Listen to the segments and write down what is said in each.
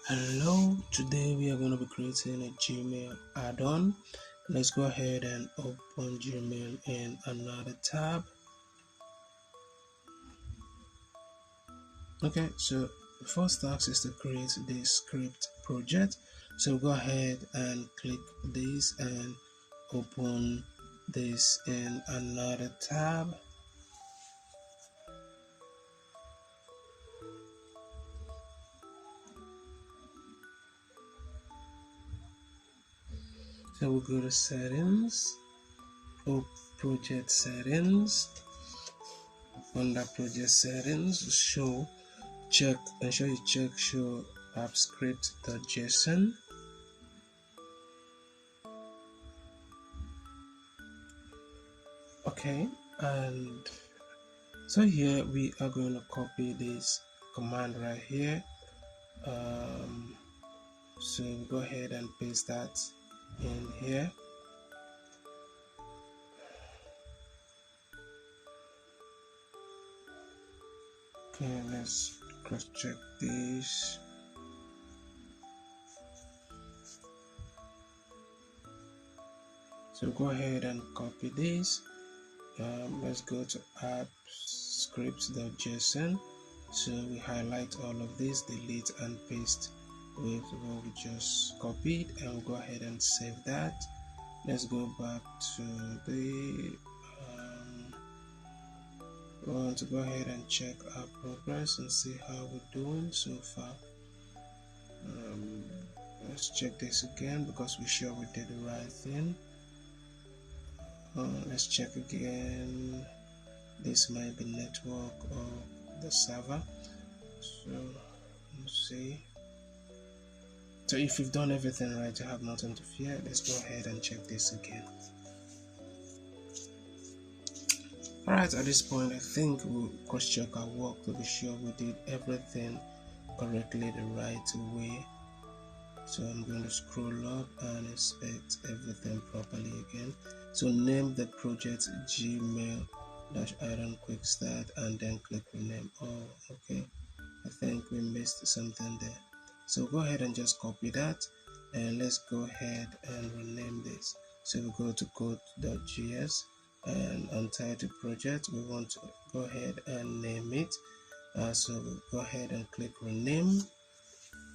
Hello, today we are going to be creating a Gmail add-on. Let's go ahead and open Gmail in another tab. Okay, so the first task is to create the script project. So go ahead and click this and open this in another tab. So we'll go to settings, project settings. Under project settings, ensure you check show app script.json. Okay, and so here we are going to copy this command right here. So go ahead and paste that in here. Okay, let's cross check this. So go ahead and copy this. Let's go to app scripts.json. So we highlight all of this, delete and paste with what we just copied, and we'll go ahead and save that. Let's go back to the we want to go ahead and check our progress and see how we're doing so far. Let's check this again because we're sure we did the right thing. Let's check again. This might be network or the server. So let's see. So if you've done everything right, you have nothing to fear. Let's go ahead and check this again. Alright, at this point I think we'll cross check our work to be sure we did everything correctly the right way. So I'm going to scroll up and inspect everything properly again. So name the project Gmail-add-on quick start and then click rename. Oh, okay, I think we missed something there. So go ahead and just copy that and let's go ahead and rename this. So we go to code.js and untitled project, we want to go ahead and name it. So we'll go ahead and click rename,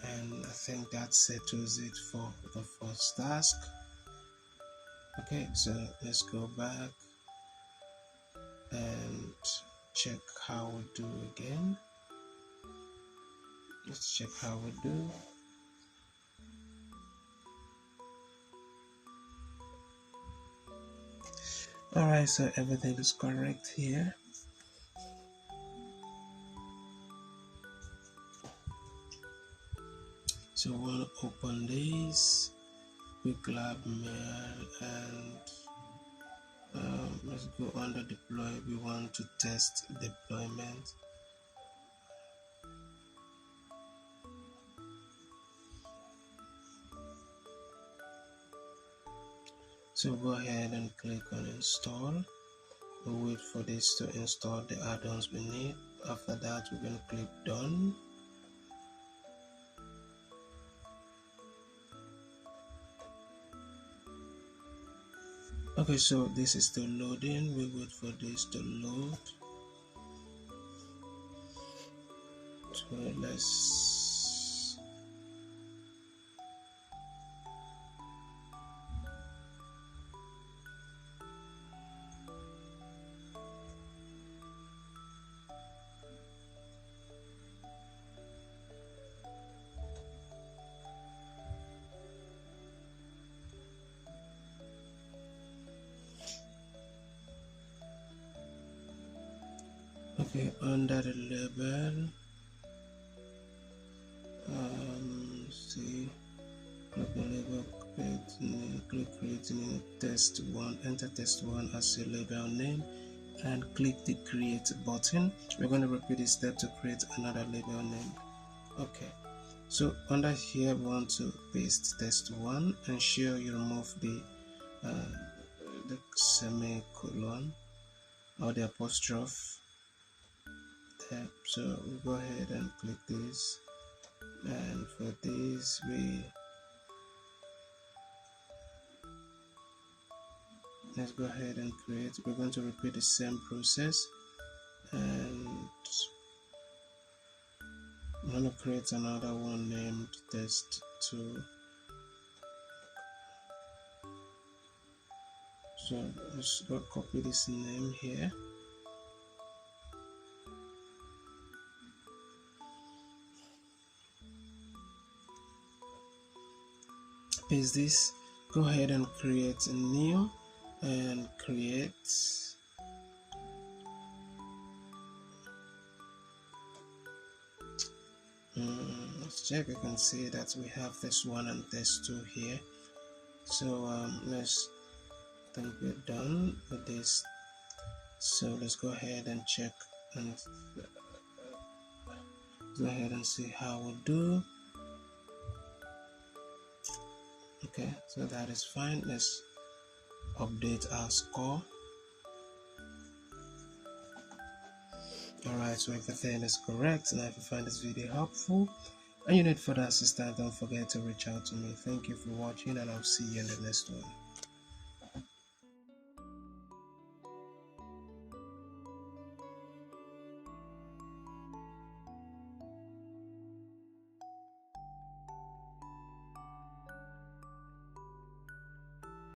and I think that settles it for the first task. Okay, so let's go back and check how we do again. Let's check how we do. Alright, so everything is correct here. So we'll open this quick lab mail and let's go under deploy. We want to test deployment. So go ahead and click on install. We'll wait for this to install the add-ons we need. After that, we're going to click done. Okay, so this is still loading. We wait for this to load. So let's okay, under the label, see, click the label, click creating test one, enter test one as your label name, and click the create button. We're going to repeat this step to create another label name. Okay, so under here we want to paste test one. Ensure you remove the semicolon or the apostrophe there. So we'll go ahead and click this, and go this way. Let's go ahead and create. We're going to repeat the same process, and I'm going to create another one named test2. So let's go copy this name here. Paste this. Go ahead and create a new and create let's check. I can see that we have this one and this two here. So let's think we're done with this. So let's go ahead and check and go ahead and see how we do. Okay, so that is fine. Let's update our score. Alright, so everything is correct. Now if you find this video helpful and you need further assistance, don't forget to reach out to me. Thank you for watching, and I'll see you in the next one.